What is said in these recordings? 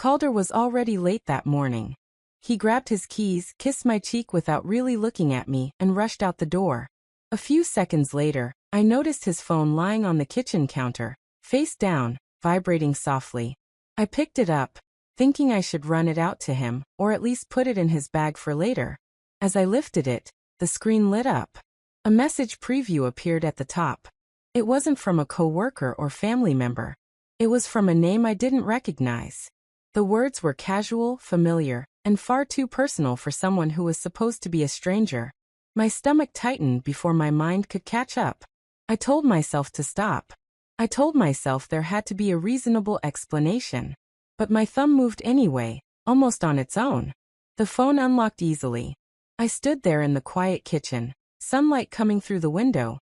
Calder was already late that morning. He grabbed his keys, kissed my cheek without really looking at me, and rushed out the door. A few seconds later, I noticed his phone lying on the kitchen counter, face down, vibrating softly. I picked it up, thinking I should run it out to him, or at least put it in his bag for later. As I lifted it, the screen lit up. A message preview appeared at the top. It wasn't from a coworker or family member. It was from a name I didn't recognize. The words were casual, familiar, and far too personal for someone who was supposed to be a stranger. My stomach tightened before my mind could catch up. I told myself to stop. I told myself there had to be a reasonable explanation. But my thumb moved anyway, almost on its own. The phone unlocked easily. I stood there in the quiet kitchen, sunlight coming through the window,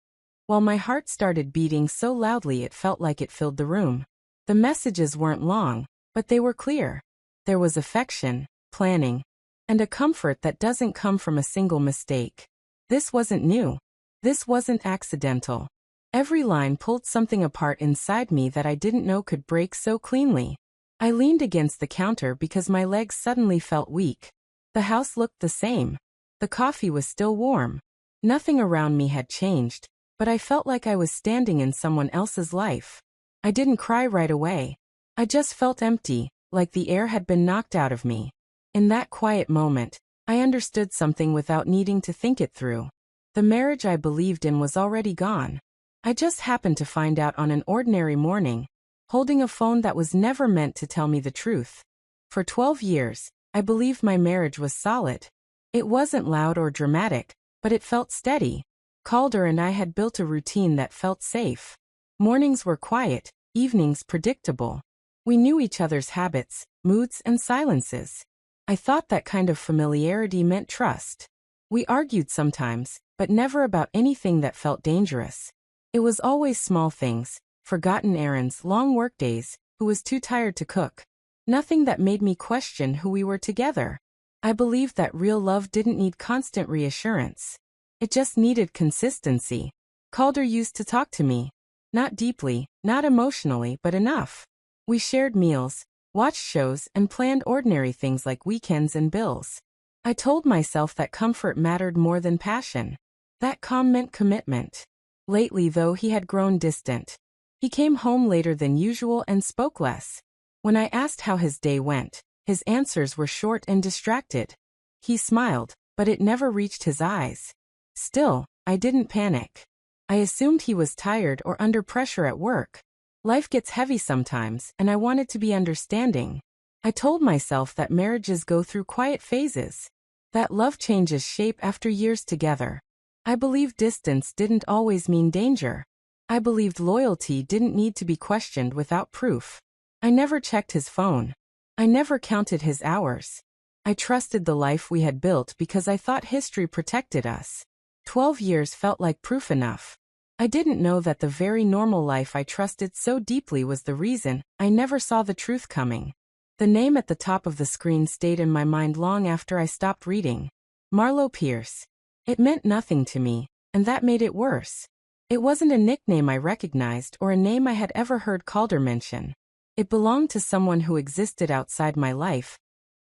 while my heart started beating so loudly it felt like it filled the room. The messages weren't long, but they were clear. There was affection, planning, and a comfort that doesn't come from a single mistake. This wasn't new. This wasn't accidental. Every line pulled something apart inside me that I didn't know could break so cleanly. I leaned against the counter because my legs suddenly felt weak. The house looked the same. The coffee was still warm. Nothing around me had changed, but I felt like I was standing in someone else's life. I didn't cry right away. I just felt empty, like the air had been knocked out of me. In that quiet moment, I understood something without needing to think it through. The marriage I believed in was already gone. I just happened to find out on an ordinary morning, holding a phone that was never meant to tell me the truth. For 12 years, I believed my marriage was solid. It wasn't loud or dramatic, but it felt steady. Calder and I had built a routine that felt safe. Mornings were quiet, evenings predictable. We knew each other's habits, moods, and silences. I thought that kind of familiarity meant trust. We argued sometimes, but never about anything that felt dangerous. It was always small things, forgotten errands, long workdays, who was too tired to cook. Nothing that made me question who we were together. I believed that real love didn't need constant reassurance. It just needed consistency. Calder used to talk to me. Not deeply, not emotionally, but enough. We shared meals, watched shows, and planned ordinary things like weekends and bills. I told myself that comfort mattered more than passion. That calm meant commitment. Lately, though, he had grown distant. He came home later than usual and spoke less. When I asked how his day went, his answers were short and distracted. He smiled, but it never reached his eyes. Still, I didn't panic. I assumed he was tired or under pressure at work. Life gets heavy sometimes, and I wanted to be understanding. I told myself that marriages go through quiet phases, that love changes shape after years together. I believed distance didn't always mean danger. I believed loyalty didn't need to be questioned without proof. I never checked his phone. I never counted his hours. I trusted the life we had built because I thought history protected us. 12 years felt like proof enough. I didn't know that the very normal life I trusted so deeply was the reason I never saw the truth coming. The name at the top of the screen stayed in my mind long after I stopped reading. Marlo Pierce. It meant nothing to me, and that made it worse. It wasn't a nickname I recognized or a name I had ever heard Calder mention. It belonged to someone who existed outside my life,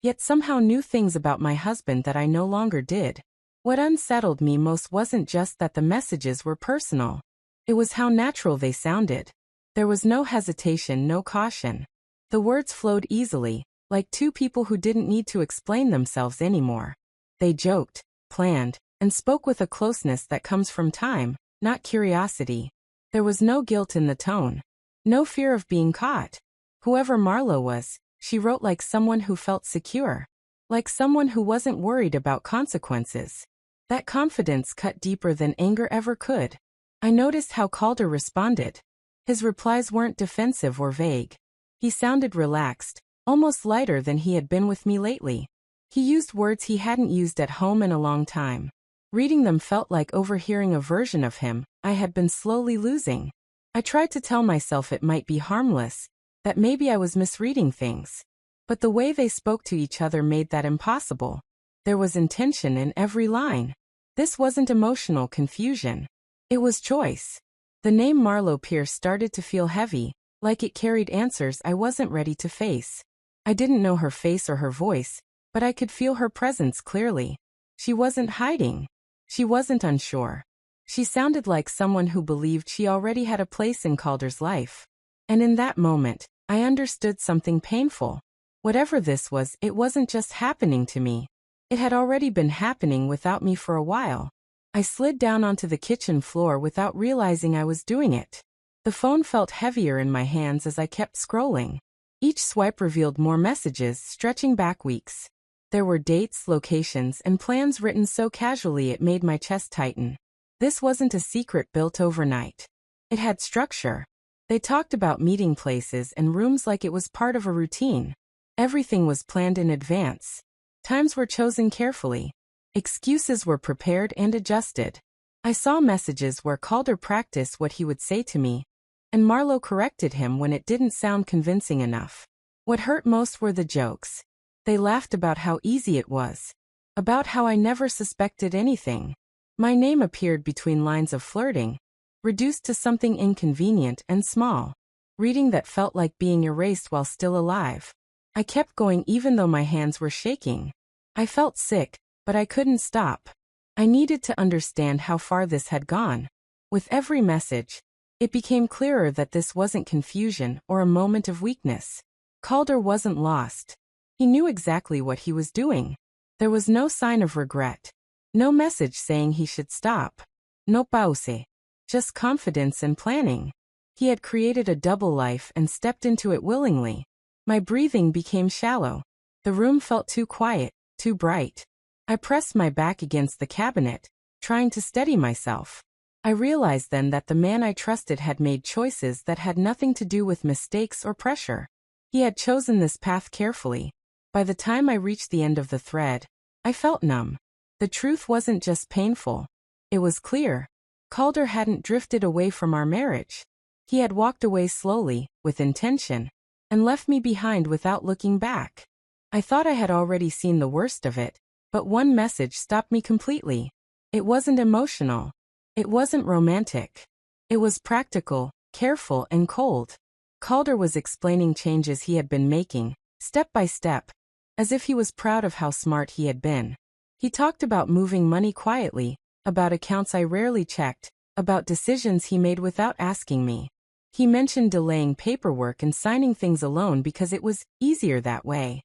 yet somehow knew things about my husband that I no longer did. What unsettled me most wasn't just that the messages were personal. It was how natural they sounded. There was no hesitation, no caution. The words flowed easily, like two people who didn't need to explain themselves anymore. They joked, planned, and spoke with a closeness that comes from time, not curiosity. There was no guilt in the tone. No fear of being caught. Whoever Marlo was, she wrote like someone who felt secure. Like someone who wasn't worried about consequences. That confidence cut deeper than anger ever could. I noticed how Calder responded. His replies weren't defensive or vague. He sounded relaxed, almost lighter than he had been with me lately. He used words he hadn't used at home in a long time. Reading them felt like overhearing a version of him I had been slowly losing. I tried to tell myself it might be harmless, that maybe I was misreading things. But the way they spoke to each other made that impossible. There was intention in every line. This wasn't emotional confusion. It was choice. The name Marlo Pierce started to feel heavy, like it carried answers I wasn't ready to face. I didn't know her face or her voice, but I could feel her presence clearly. She wasn't hiding. She wasn't unsure. She sounded like someone who believed she already had a place in Calder's life. And in that moment, I understood something painful. Whatever this was, it wasn't just happening to me. It had already been happening without me for a while. I slid down onto the kitchen floor without realizing I was doing it. The phone felt heavier in my hands as I kept scrolling. Each swipe revealed more messages stretching back weeks. There were dates, locations, and plans written so casually it made my chest tighten. This wasn't a secret built overnight. It had structure. They talked about meeting places and rooms like it was part of a routine. Everything was planned in advance. Times were chosen carefully. Excuses were prepared and adjusted. I saw messages where Calder practiced what he would say to me, and Marlowe corrected him when it didn't sound convincing enough. What hurt most were the jokes. They laughed about how easy it was. About how I never suspected anything. My name appeared between lines of flirting, reduced to something inconvenient and small. Reading that felt like being erased while still alive. I kept going even though my hands were shaking. I felt sick, but I couldn't stop. I needed to understand how far this had gone. With every message, it became clearer that this wasn't confusion or a moment of weakness. Calder wasn't lost. He knew exactly what he was doing. There was no sign of regret. No message saying he should stop. No pause. Just confidence and planning. He had created a double life and stepped into it willingly. My breathing became shallow. The room felt too quiet, too bright. I pressed my back against the cabinet, trying to steady myself. I realized then that the man I trusted had made choices that had nothing to do with mistakes or pressure. He had chosen this path carefully. By the time I reached the end of the thread, I felt numb. The truth wasn't just painful. It was clear. Calder hadn't drifted away from our marriage. He had walked away slowly, with intention, and left me behind without looking back. I thought I had already seen the worst of it, but one message stopped me completely. It wasn't emotional. It wasn't romantic. It was practical, careful, and cold. Calder was explaining changes he had been making, step by step, as if he was proud of how smart he had been. He talked about moving money quietly, about accounts I rarely checked, about decisions he made without asking me. He mentioned delaying paperwork and signing things alone because it was easier that way.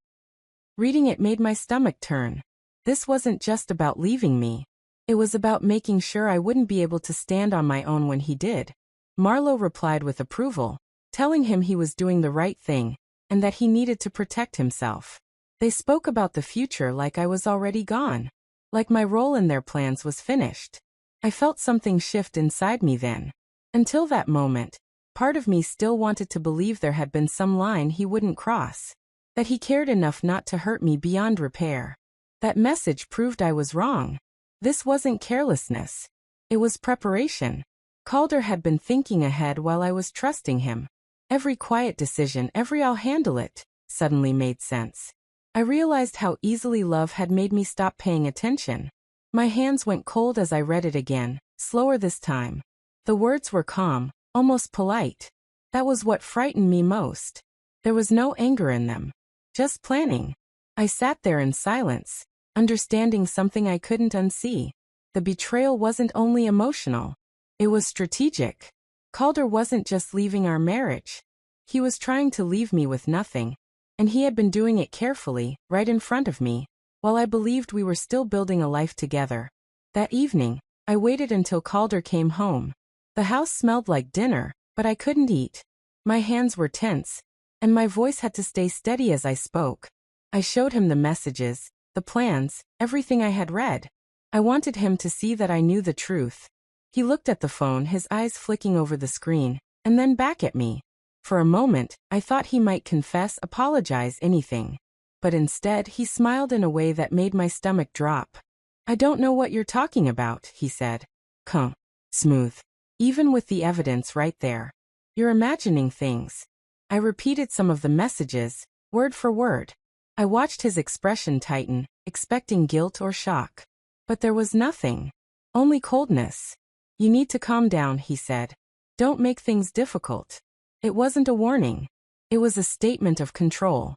Reading it made my stomach turn. This wasn't just about leaving me. It was about making sure I wouldn't be able to stand on my own when he did. Marlowe replied with approval, telling him he was doing the right thing, and that he needed to protect himself. They spoke about the future like I was already gone. Like my role in their plans was finished. I felt something shift inside me then. Until that moment, part of me still wanted to believe there had been some line he wouldn't cross. That he cared enough not to hurt me beyond repair. That message proved I was wrong. This wasn't carelessness. It was preparation. Calder had been thinking ahead while I was trusting him. Every quiet decision, every "I'll handle it," suddenly made sense. I realized how easily love had made me stop paying attention. My hands went cold as I read it again, slower this time. The words were calm, almost polite. That was what frightened me most. There was no anger in them. Just planning. I sat there in silence, understanding something I couldn't unsee. The betrayal wasn't only emotional. It was strategic. Calder wasn't just leaving our marriage. He was trying to leave me with nothing. And he had been doing it carefully, right in front of me, while I believed we were still building a life together. That evening, I waited until Calder came home. The house smelled like dinner, but I couldn't eat. My hands were tense, and my voice had to stay steady as I spoke. I showed him the messages, the plans, everything I had read. I wanted him to see that I knew the truth. He looked at the phone, his eyes flicking over the screen, and then back at me. For a moment, I thought he might confess, apologize, anything. But instead, he smiled in a way that made my stomach drop. "I don't know what you're talking about," he said. "Come, smooth. Even with the evidence right there. You're imagining things." I repeated some of the messages, word for word. I watched his expression tighten, expecting guilt or shock. But there was nothing. Only coldness. "You need to calm down," he said. "Don't make things difficult." It wasn't a warning. It was a statement of control.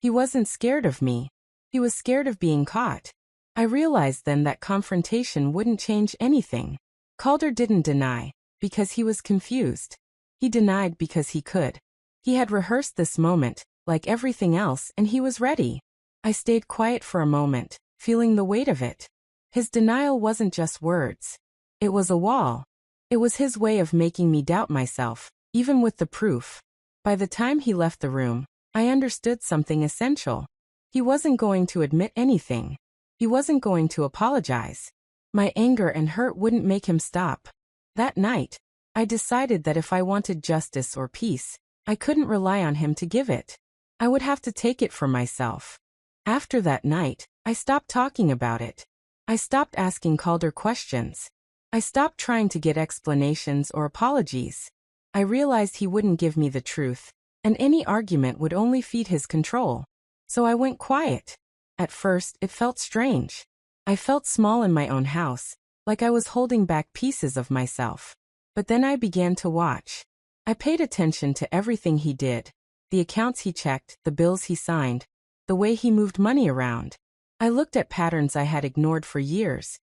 He wasn't scared of me. He was scared of being caught. I realized then that confrontation wouldn't change anything. Calder didn't deny, because he was confused. He denied because he could. He had rehearsed this moment, like everything else, and he was ready. I stayed quiet for a moment, feeling the weight of it. His denial wasn't just words. It was a wall. It was his way of making me doubt myself, even with the proof. By the time he left the room, I understood something essential. He wasn't going to admit anything. He wasn't going to apologize. My anger and hurt wouldn't make him stop. That night, I decided that if I wanted justice or peace, I couldn't rely on him to give it. I would have to take it for myself. After that night, I stopped talking about it. I stopped asking Calder questions. I stopped trying to get explanations or apologies. I realized he wouldn't give me the truth, and any argument would only feed his control. So I went quiet. At first, it felt strange. I felt small in my own house, like I was holding back pieces of myself. But then I began to watch. I paid attention to everything he did. The accounts he checked, the bills he signed, the way he moved money around. I looked at patterns I had ignored for years.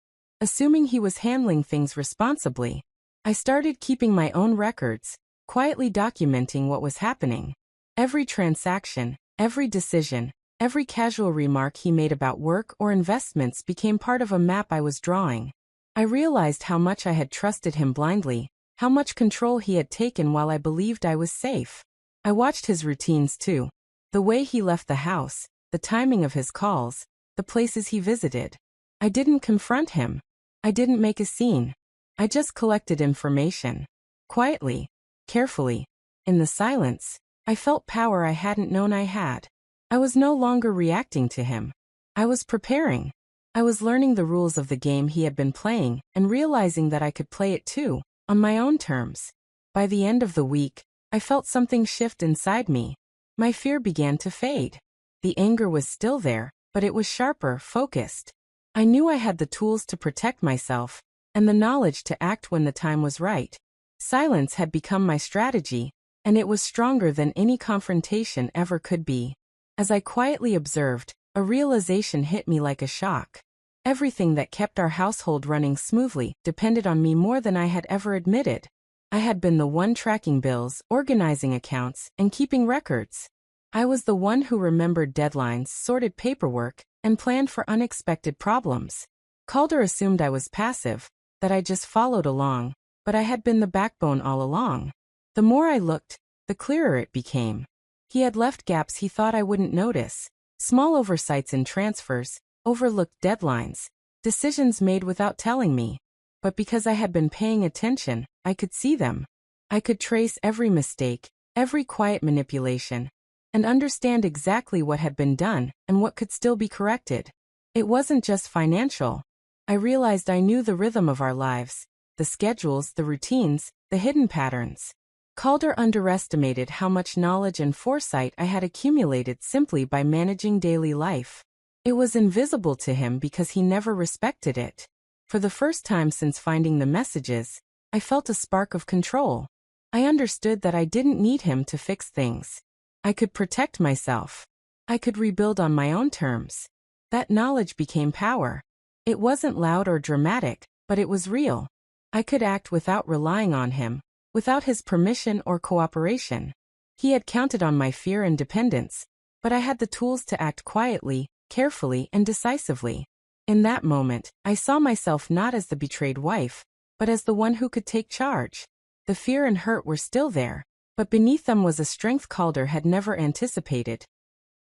Assuming he was handling things responsibly, I started keeping my own records, quietly documenting what was happening. Every transaction, every decision, every casual remark he made about work or investments became part of a map I was drawing. I realized how much I had trusted him blindly, how much control he had taken while I believed I was safe. I watched his routines too. The way he left the house, the timing of his calls, the places he visited. I didn't confront him. I didn't make a scene. I just collected information. Quietly, carefully. In the silence, I felt power I hadn't known I had. I was no longer reacting to him. I was preparing. I was learning the rules of the game he had been playing and realizing that I could play it too, on my own terms. By the end of the week, I felt something shift inside me. My fear began to fade. The anger was still there, but it was sharper, focused. I knew I had the tools to protect myself, and the knowledge to act when the time was right. Silence had become my strategy, and it was stronger than any confrontation ever could be. As I quietly observed, a realization hit me like a shock. Everything that kept our household running smoothly depended on me more than I had ever admitted. I had been the one tracking bills, organizing accounts, and keeping records. I was the one who remembered deadlines, sorted paperwork, and planned for unexpected problems. Calder assumed I was passive, that I just followed along, but I had been the backbone all along. The more I looked, the clearer it became. He had left gaps he thought I wouldn't notice, small oversights in transfers, overlooked deadlines, decisions made without telling me. But because I had been paying attention, I could see them. I could trace every mistake, every quiet manipulation, and understand exactly what had been done and what could still be corrected. It wasn't just financial. I realized I knew the rhythm of our lives, the schedules, the routines, the hidden patterns. Calder underestimated how much knowledge and foresight I had accumulated simply by managing daily life. It was invisible to him because he never respected it. For the first time since finding the messages, I felt a spark of control. I understood that I didn't need him to fix things. I could protect myself. I could rebuild on my own terms. That knowledge became power. It wasn't loud or dramatic, but it was real. I could act without relying on him, without his permission or cooperation. He had counted on my fear and dependence, but I had the tools to act quietly, carefully, and decisively. In that moment, I saw myself not as the betrayed wife, but as the one who could take charge. The fear and hurt were still there, but beneath them was a strength Calder had never anticipated.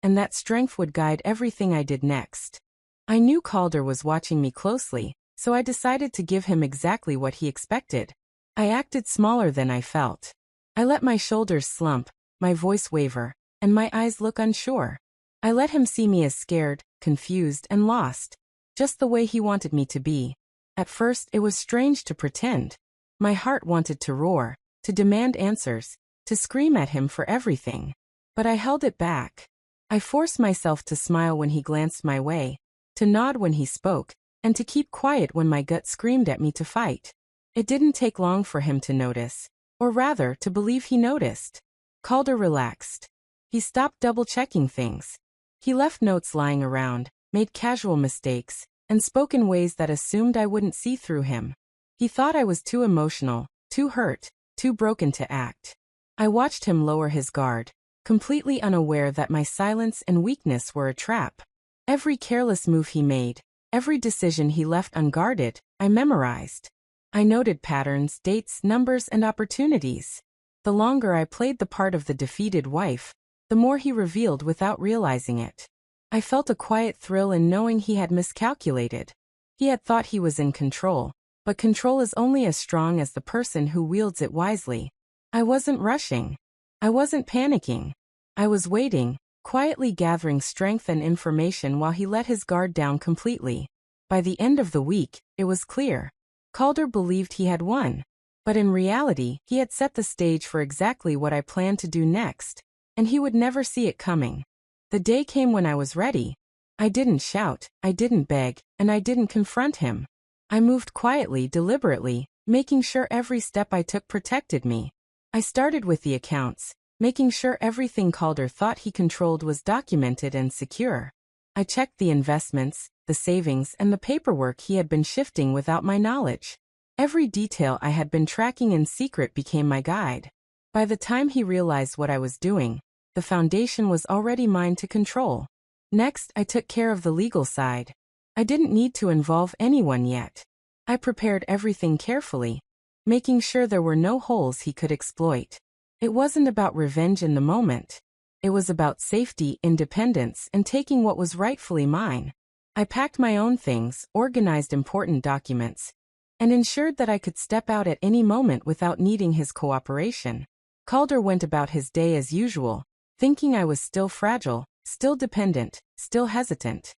And that strength would guide everything I did next. I knew Calder was watching me closely, so I decided to give him exactly what he expected. I acted smaller than I felt. I let my shoulders slump, my voice waver, and my eyes look unsure. I let him see me as scared, confused, and lost, just the way he wanted me to be. At first, it was strange to pretend. My heart wanted to roar, to demand answers, to scream at him for everything. But I held it back. I forced myself to smile when he glanced my way, to nod when he spoke, and to keep quiet when my gut screamed at me to fight. It didn't take long for him to notice, or rather, to believe he noticed. Calder relaxed. He stopped double-checking things. He left notes lying around, made casual mistakes, and spoke in ways that assumed I wouldn't see through him. He thought I was too emotional, too hurt, too broken to act. I watched him lower his guard, completely unaware that my silence and weakness were a trap. Every careless move he made, every decision he left unguarded, I memorized. I noted patterns, dates, numbers, and opportunities. The longer I played the part of the defeated wife, the more he revealed without realizing it. I felt a quiet thrill in knowing he had miscalculated. He had thought he was in control, but control is only as strong as the person who wields it wisely. I wasn't rushing. I wasn't panicking. I was waiting, quietly gathering strength and information while he let his guard down completely. By the end of the week, it was clear. Calder believed he had won. But in reality, he had set the stage for exactly what I planned to do next, and he would never see it coming. The day came when I was ready. I didn't shout, I didn't beg, and I didn't confront him. I moved quietly, deliberately, making sure every step I took protected me. I started with the accounts, making sure everything Calder thought he controlled was documented and secure. I checked the investments, the savings, and the paperwork he had been shifting without my knowledge. Every detail I had been tracking in secret became my guide. By the time he realized what I was doing, the foundation was already mine to control. Next, I took care of the legal side. I didn't need to involve anyone yet. I prepared everything carefully, making sure there were no holes he could exploit. It wasn't about revenge in the moment. It was about safety, independence, and taking what was rightfully mine. I packed my own things, organized important documents, and ensured that I could step out at any moment without needing his cooperation. Calder went about his day as usual, thinking I was still fragile, still dependent, still hesitant.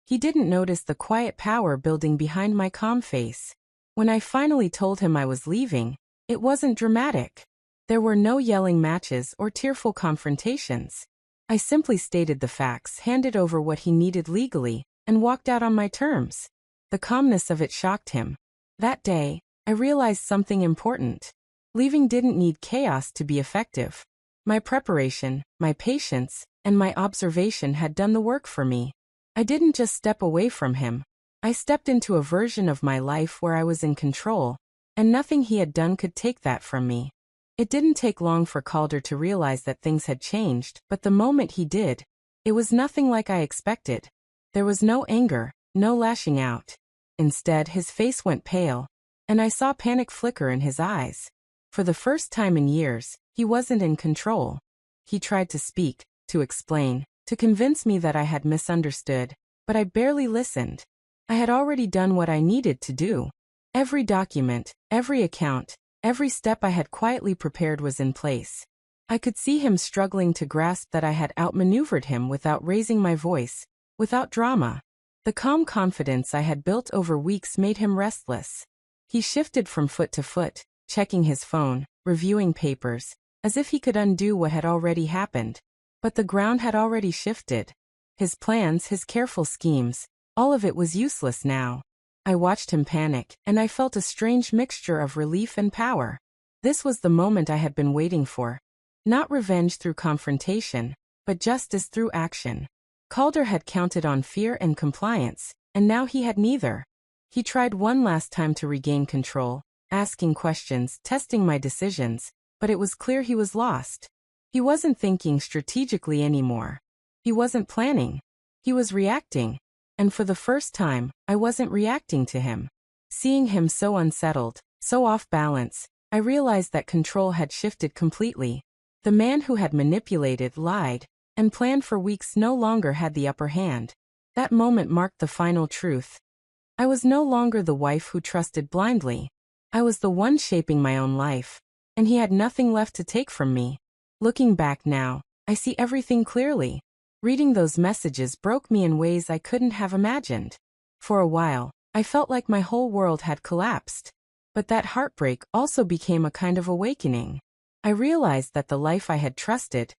He didn't notice the quiet power building behind my calm face. When I finally told him I was leaving, it wasn't dramatic. There were no yelling matches or tearful confrontations. I simply stated the facts, handed over what he needed legally, and walked out on my terms. The calmness of it shocked him. That day, I realized something important. Leaving didn't need chaos to be effective. My preparation, my patience, and my observation had done the work for me. I didn't just step away from him. I stepped into a version of my life where I was in control, and nothing he had done could take that from me. It didn't take long for Calder to realize that things had changed, but the moment he did, it was nothing like I expected. There was no anger, no lashing out. Instead, his face went pale, and I saw panic flicker in his eyes. For the first time in years, he wasn't in control. He tried to speak, to explain, to convince me that I had misunderstood, but I barely listened. I had already done what I needed to do. Every document, every account, every step I had quietly prepared was in place. I could see him struggling to grasp that I had outmaneuvered him without raising my voice, without drama. The calm confidence I had built over weeks made him restless. He shifted from foot to foot, checking his phone, reviewing papers, as if he could undo what had already happened. But the ground had already shifted. His plans, his careful schemes, all of it was useless now. I watched him panic, and I felt a strange mixture of relief and power. This was the moment I had been waiting for. Not revenge through confrontation, but justice through action. Calder had counted on fear and compliance, and now he had neither. He tried one last time to regain control, asking questions, testing my decisions, but it was clear he was lost. He wasn't thinking strategically anymore. He wasn't planning. He was reacting. And for the first time, I wasn't reacting to him. Seeing him so unsettled, so off balance, I realized that control had shifted completely. The man who had manipulated, lied, and planned for weeks no longer had the upper hand. That moment marked the final truth. I was no longer the wife who trusted blindly. I was the one shaping my own life, and he had nothing left to take from me. Looking back now, I see everything clearly. Reading those messages broke me in ways I couldn't have imagined. For a while, I felt like my whole world had collapsed. But that heartbreak also became a kind of awakening. I realized that the life I had trusted,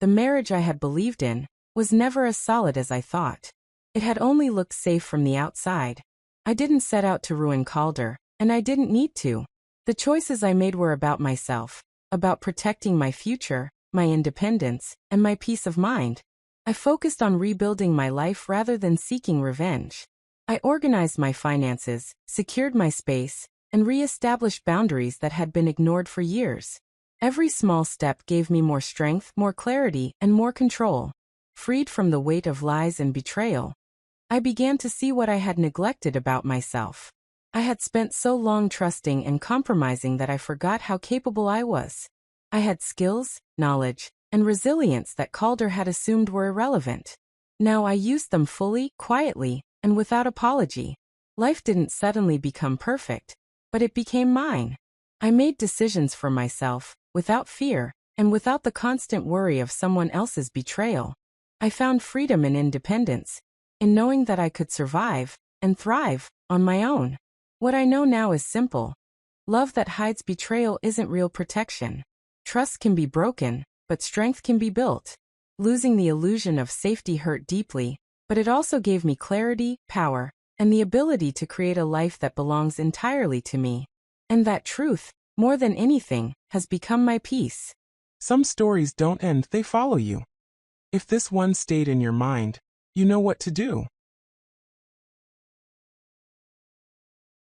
the marriage I had believed in, was never as solid as I thought. It had only looked safe from the outside. I didn't set out to ruin Calder, and I didn't need to. The choices I made were about myself, about protecting my future, my independence, and my peace of mind. I focused on rebuilding my life rather than seeking revenge. I organized my finances, secured my space, and re-established boundaries that had been ignored for years. Every small step gave me more strength, more clarity, and more control. Freed from the weight of lies and betrayal, I began to see what I had neglected about myself. I had spent so long trusting and compromising that I forgot how capable I was. I had skills, knowledge, and resilience that Calder had assumed were irrelevant. Now I used them fully, quietly, and without apology. Life didn't suddenly become perfect, but it became mine. I made decisions for myself, without fear, and without the constant worry of someone else's betrayal. I found freedom and independence, in knowing that I could survive and thrive on my own. What I know now is simple. Love that hides betrayal isn't real protection. Trust can be broken, but strength can be built. Losing the illusion of safety hurt deeply, but it also gave me clarity, power, and the ability to create a life that belongs entirely to me. And that truth, more than anything, has become my peace. Some stories don't end, they follow you. If this one stayed in your mind, you know what to do.